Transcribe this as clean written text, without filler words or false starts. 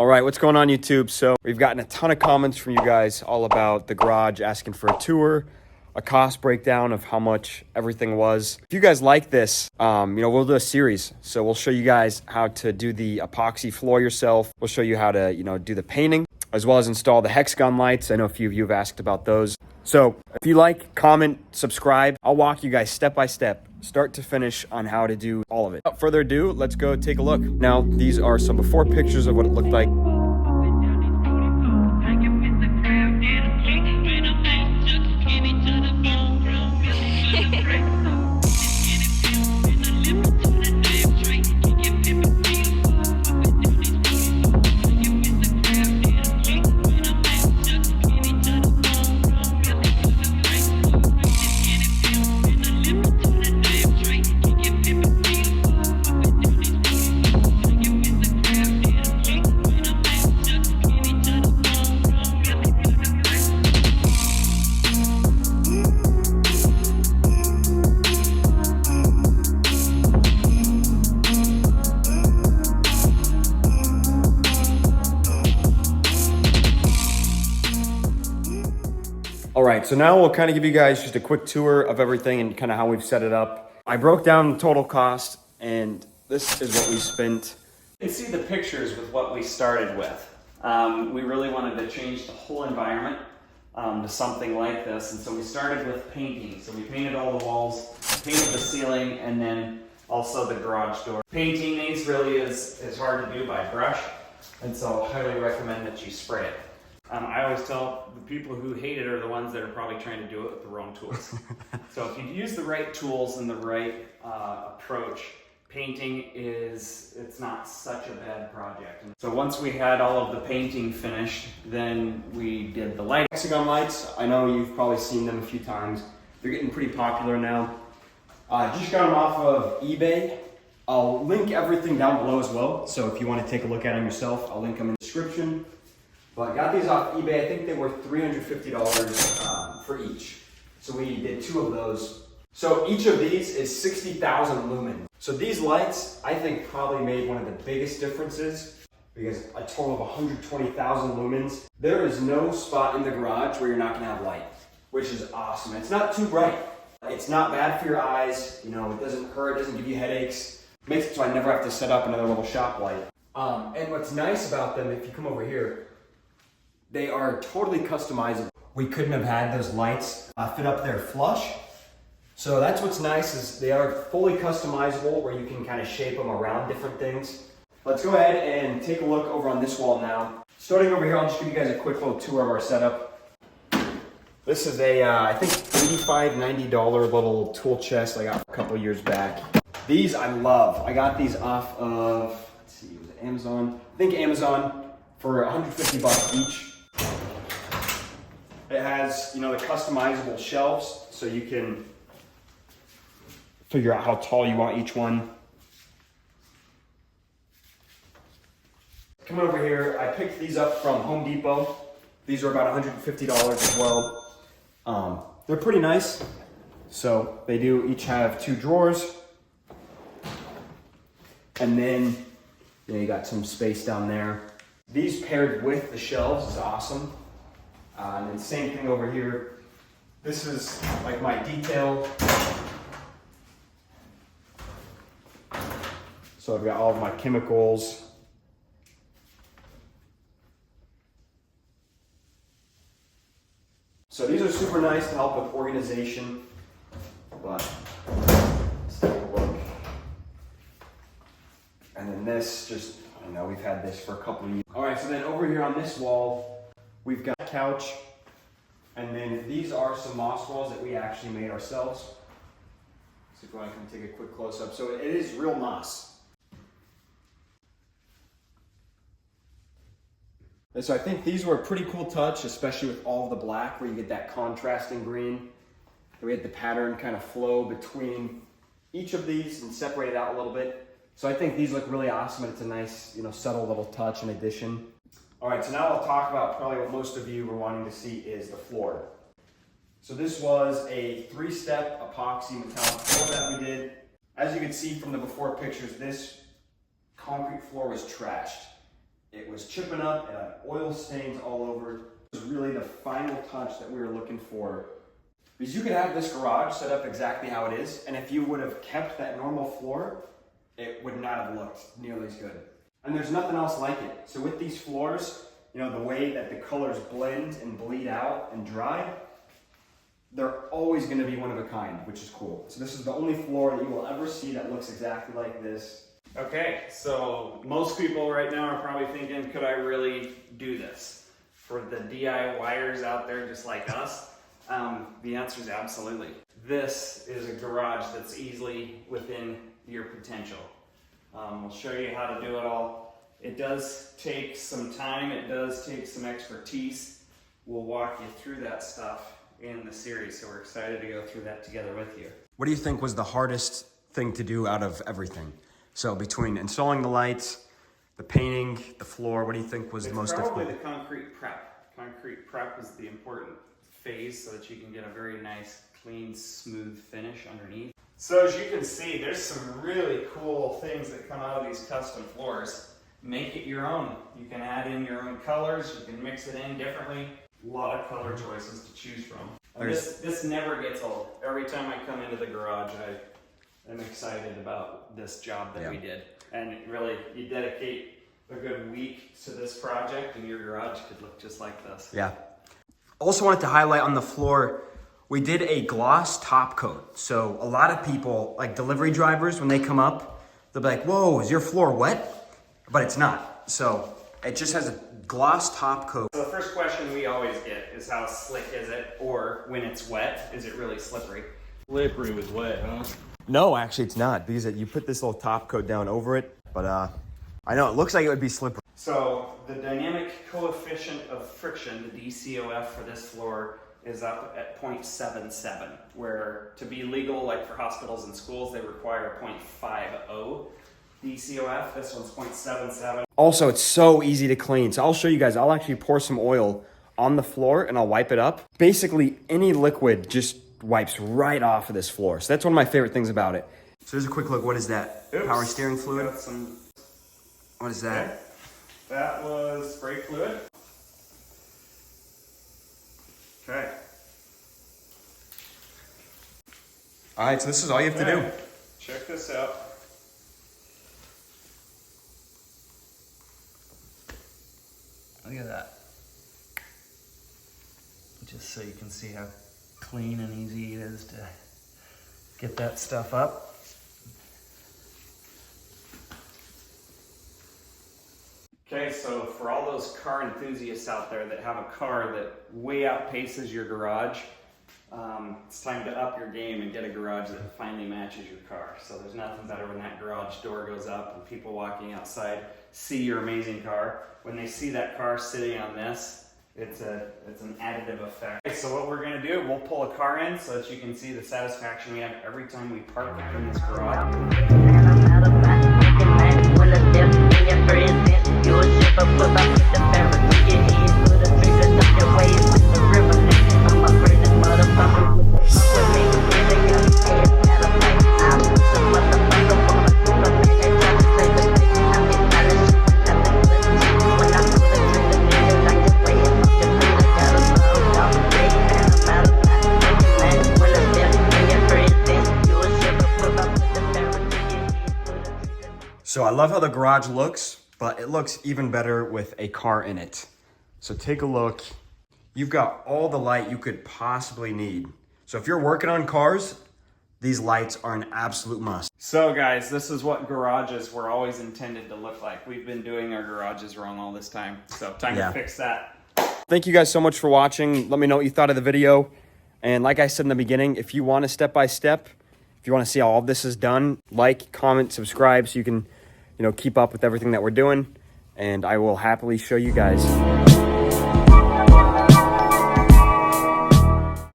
All right, what's going on YouTube? So we've gotten a ton of comments from you guys all about the garage, asking for a tour, a cost breakdown of how much everything was. If you guys like this, we'll do a series. So we'll show you guys how to do the epoxy floor yourself. We'll show you how to, do the painting, as well as install the hexagon lights. I know a few of you have asked about those. So if you like, comment, subscribe. I'll walk you guys step by step, start to finish, on how to do all of it. Without further ado, let's go take a look. Now, these are some before pictures of what it looked like. All right, so now we'll kind of give you guys just a quick tour of everything and kind of how we've set it up. I broke down the total cost, and this is what we spent. You can see the pictures with what we started with. We really wanted to change the whole environment to something like this, and so we started with painting. So we painted all the walls, painted the ceiling, and then also the garage door. Painting these really is hard to do by brush, and so I highly recommend that you spray it. I always tell the people who hate it are the ones that are probably trying to do it with the wrong tools. So if you use the right tools and the right approach, painting it's not such a bad project. So once we had all of the painting finished, then we did the light. Hexagon lights, I know you've probably seen them a few times. They're getting pretty popular now. Just got them off of eBay. I'll link everything down below as well. So if you want to take a look at them yourself, I'll link them in the description. But I got these off eBay. I think they were $350 for each. So we did 2 of those. So each of these is 60,000 lumens. So these lights, I think, probably made one of the biggest differences, because a total of 120,000 lumens. There is no spot in the garage where you're not gonna have light, which is awesome. It's not too bright. It's not bad for your eyes. It doesn't hurt, it doesn't give you headaches. Makes it so I never have to set up another little shop light. And what's nice about them, if you come over here, they are totally customizable. We couldn't have had those lights fit up there flush. So that's what's nice, is they are fully customizable, where you can kind of shape them around different things. Let's go ahead and take a look over on this wall now. Starting over here, I'll just give you guys a quick little tour of our setup. This is a, I think $85, $90 little tool chest I got a couple years back. These I love. I got these off of, let's see, was it Amazon? I think Amazon, for 150 bucks each. It has, the customizable shelves, so you can figure out how tall you want each one. Coming over here, I picked these up from Home Depot. These are about $150 as well. They're pretty nice. So they do each have 2 drawers. And then you got some space down there. These paired with the shelves is awesome. And then same thing over here. This is like my detail. So I've got all of my chemicals. So these are super nice to help with organization. But let's take a look. And then this, just, we've had this for a couple of years. All right, so then over here on this wall, we've got a couch, and then these are some moss walls that we actually made ourselves. So if you want to come take a quick close-up. So it is real moss. And so I think these were a pretty cool touch, especially with all of the black, where you get that contrasting green. We had the pattern kind of flow between each of these and separate it out a little bit. So I think these look really awesome, and it's a nice, subtle little touch and addition. All right, so now I'll talk about probably what most of you were wanting to see is the floor. So this was a 3-step epoxy metallic floor that we did. As you can see from the before pictures, this concrete floor was trashed. It was chipping up, it had oil stains all over. It was really the final touch that we were looking for. Because you could have this garage set up exactly how it is, and if you would have kept that normal floor, it would not have looked nearly as good. And there's nothing else like it. So with these floors, you know, the way that the colors blend and bleed out and dry, they're always gonna be one of a kind, which is cool. So this is the only floor that you will ever see that looks exactly like this. Okay, so most people right now are probably thinking, could I really do this? For the DIYers out there just like us, the answer is absolutely. This is a garage that's easily within your potential. We'll show you how to do it all. It does take some time, it does take some expertise. We'll walk you through that stuff in the series, so we're excited to go through that together with you. What do you think was the hardest thing to do out of everything? So between installing the lights, the painting, the floor, what do you think was the most difficult? Probably the concrete prep. Concrete prep is the important phase so that you can get a very nice, clean, smooth finish underneath. So as you can see, there's some really cool things that come out of these custom floors. Make it your own. You can add in your own colors, you can mix it in differently. A lot of color choices to choose from. And this never gets old. Every time I come into the garage, I am excited about this job that we did. And really, you dedicate a good week to this project and your garage could look just like this. Yeah. Also wanted to highlight on the floor, we did a gloss top coat. So a lot of people, like delivery drivers, when they come up, they'll be like, whoa, is your floor wet? But it's not. So it just has a gloss top coat. So the first question we always get is how slick is it? Or when it's wet, is it really slippery? Slippery with wet, huh? No, actually it's not, because you put this little top coat down over it, but I know it looks like it would be slippery. So the dynamic coefficient of friction, the DCOF for this floor, is up at 0.77, where to be legal, like for hospitals and schools, they require 0.50 DCOF. This one's 0.77. Also, it's so easy to clean. So I'll show you guys. I'll actually pour some oil on the floor and I'll wipe it up. Basically, any liquid just wipes right off of this floor. So that's one of my favorite things about it. So here's a quick look. What is that? Oops. Power steering fluid? Got some. What is that? Okay. That was brake fluid. Okay. All right, so this is all you have to do. Check this out. Look at that. Just so you can see how clean and easy it is to get that stuff up. Okay, so for all those car enthusiasts out there that have a car that way outpaces your garage, it's time to up your game and get a garage that finally matches your car. So there's nothing better when that garage door goes up and people walking outside see your amazing car. When they see that car sitting on this, it's an additive effect. Okay, so what we're gonna do, we'll pull a car in so that you can see the satisfaction we have every time we park it in this garage. So I love how the garage looks, but it looks even better with a car in it. So take a look. You've got all the light you could possibly need. So if you're working on cars, these lights are an absolute must. So guys, this is what garages were always intended to look like. We've been doing our garages wrong all this time. So time to fix that. Thank you guys so much for watching. Let me know what you thought of the video. And like I said in the beginning, if you want a step-by-step, if you want to see how all of this is done, like, comment, subscribe so you can, keep up with everything that we're doing. And I will happily show you guys.